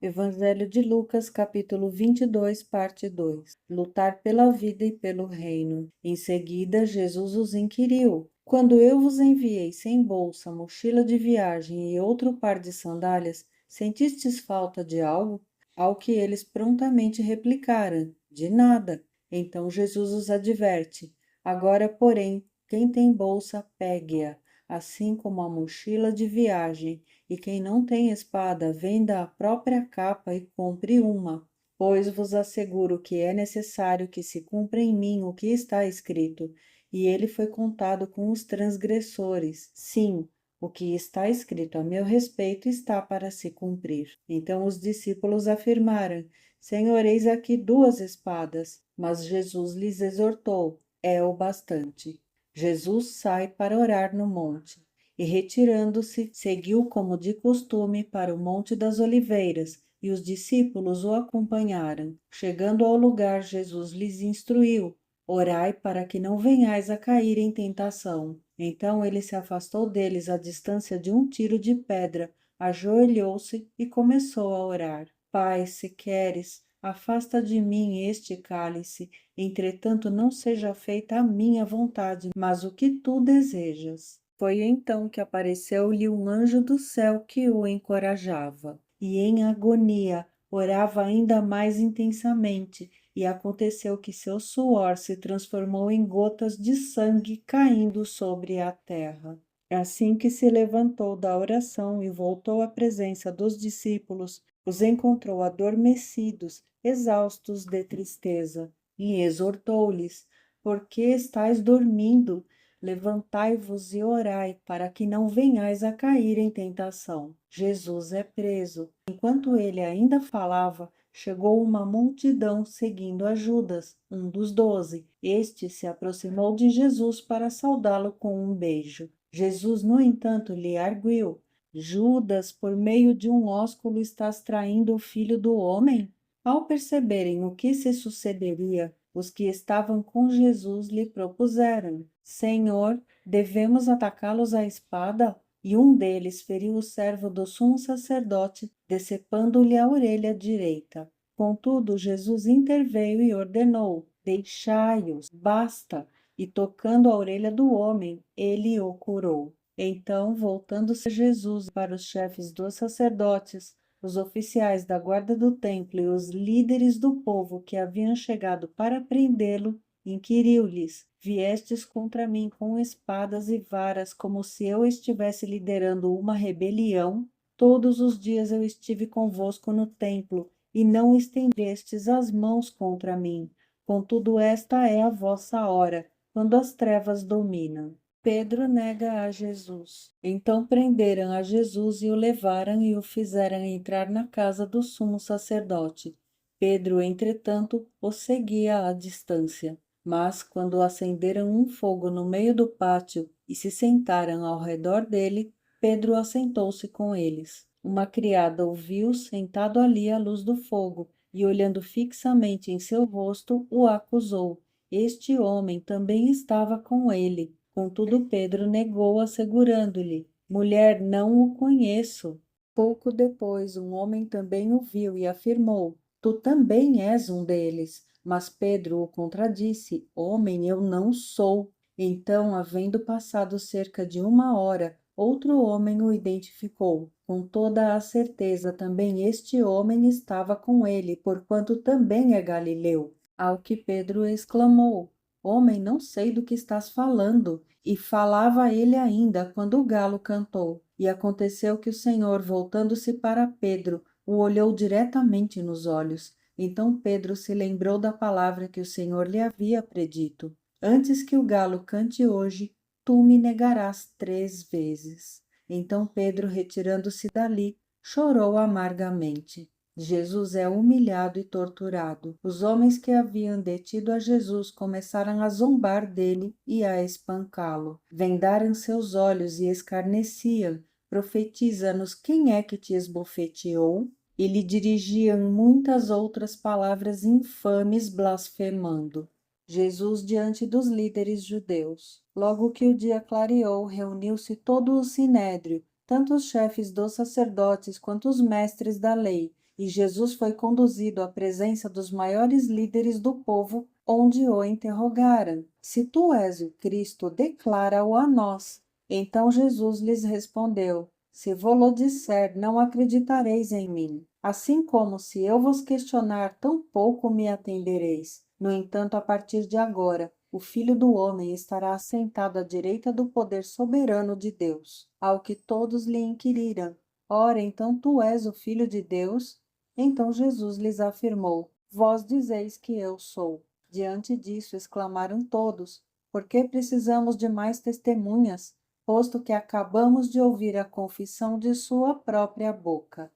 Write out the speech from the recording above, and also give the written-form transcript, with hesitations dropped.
Evangelho de Lucas, capítulo 22, parte 2. Lutar pela vida e pelo reino. Em seguida, Jesus os inquiriu: Quando eu vos enviei sem bolsa, mochila de viagem e outro par de sandálias, sentistes falta de algo? Ao que eles prontamente replicaram: De nada. Então Jesus os adverte: Agora, porém, quem tem bolsa, pegue-a, assim como a mochila de viagem. E quem não tem espada, venda a própria capa e compre uma. Pois vos asseguro que é necessário que se cumpra em mim o que está escrito. E ele foi contado com os transgressores. Sim, o que está escrito a meu respeito está para se cumprir. Então os discípulos afirmaram: Senhor, eis aqui 2 espadas. Mas Jesus lhes exortou: É o bastante. Jesus sai para orar no monte. E retirando-se, seguiu como de costume para o Monte das Oliveiras, e os discípulos o acompanharam. Chegando ao lugar, Jesus lhes instruiu: Orai para que não venhais a cair em tentação. Então ele se afastou deles à distância de um tiro de pedra, ajoelhou-se e começou a orar: Pai, se queres, afasta de mim este cálice, entretanto não seja feita a minha vontade, mas o que tu desejas. Foi então que apareceu-lhe um anjo do céu que o encorajava, e em agonia orava ainda mais intensamente, e aconteceu que seu suor se transformou em gotas de sangue caindo sobre a terra. Assim que se levantou da oração e voltou à presença dos discípulos, os encontrou adormecidos, exaustos de tristeza, e exortou-lhes: Por que estáis dormindo? Levantai-vos e orai, para que não venhais a cair em tentação. Jesus é preso. Enquanto ele ainda falava, chegou uma multidão seguindo a Judas, um dos 12. Este se aproximou de Jesus para saudá-lo com um beijo. Jesus, no entanto, lhe arguiu: Judas, por meio de um ósculo estás traindo o Filho do Homem? Ao perceberem o que se sucederia, os que estavam com Jesus lhe propuseram: Senhor, devemos atacá-los à espada? E um deles feriu o servo do sumo sacerdote, decepando-lhe a orelha direita. Contudo, Jesus interveio e ordenou: Deixai-os, basta. E tocando a orelha do homem, ele o curou. Então, voltando-se Jesus para os chefes dos sacerdotes, os oficiais da guarda do templo e os líderes do povo que haviam chegado para prendê-lo, inquiriu-lhes: Viestes contra mim com espadas e varas, como se eu estivesse liderando uma rebelião? Todos os dias eu estive convosco no templo, e não estendestes as mãos contra mim. Contudo, esta é a vossa hora, quando as trevas dominam. Pedro nega a Jesus. Então prenderam a Jesus e o levaram e o fizeram entrar na casa do sumo sacerdote. Pedro, entretanto, o seguia à distância. Mas, quando acenderam um fogo no meio do pátio e se sentaram ao redor dele, Pedro assentou-se com eles. Uma criada o viu sentado ali à luz do fogo e, olhando fixamente em seu rosto, o acusou: Este homem também estava com ele. Contudo, Pedro negou, assegurando-lhe: Mulher, não o conheço. Pouco depois, um homem também o viu e afirmou: Tu também és um deles. Mas Pedro o contradisse: Homem, eu não sou. Então, havendo passado cerca de 1 hora, outro homem o identificou. Com toda a certeza, também este homem estava com ele, porquanto também é galileu. Ao que Pedro exclamou: Homem, não sei do que estás falando. E falava ele ainda quando o galo cantou. E aconteceu que o Senhor, voltando-se para Pedro, o olhou diretamente nos olhos. Então Pedro se lembrou da palavra que o Senhor lhe havia predito: Antes que o galo cante hoje, tu me negarás 3 vezes. Então Pedro, retirando-se dali, chorou amargamente. Jesus é humilhado e torturado. Os homens que haviam detido a Jesus começaram a zombar dele e a espancá-lo. Vendaram seus olhos e escarneciam: Profetiza-nos, quem é que te esbofeteou? E lhe dirigiam muitas outras palavras infames, blasfemando. Jesus diante dos líderes judeus. Logo que o dia clareou, reuniu-se todo o sinédrio, tanto os chefes dos sacerdotes quanto os mestres da lei, E Jesus foi conduzido à presença dos maiores líderes do povo, onde o interrogaram: Se tu és o Cristo, declara-o a nós. Então Jesus lhes respondeu: Se vo-lo disser, não acreditareis em mim. Assim como se eu vos questionar, tampouco me atendereis. No entanto, a partir de agora, o Filho do Homem estará assentado à direita do poder soberano de Deus. Ao que todos lhe inquiriram: Ora, então tu és o Filho de Deus? Então Jesus lhes afirmou: Vós dizeis que eu sou. Diante disso, exclamaram todos: Por que precisamos de mais testemunhas, posto que acabamos de ouvir a confissão de sua própria boca?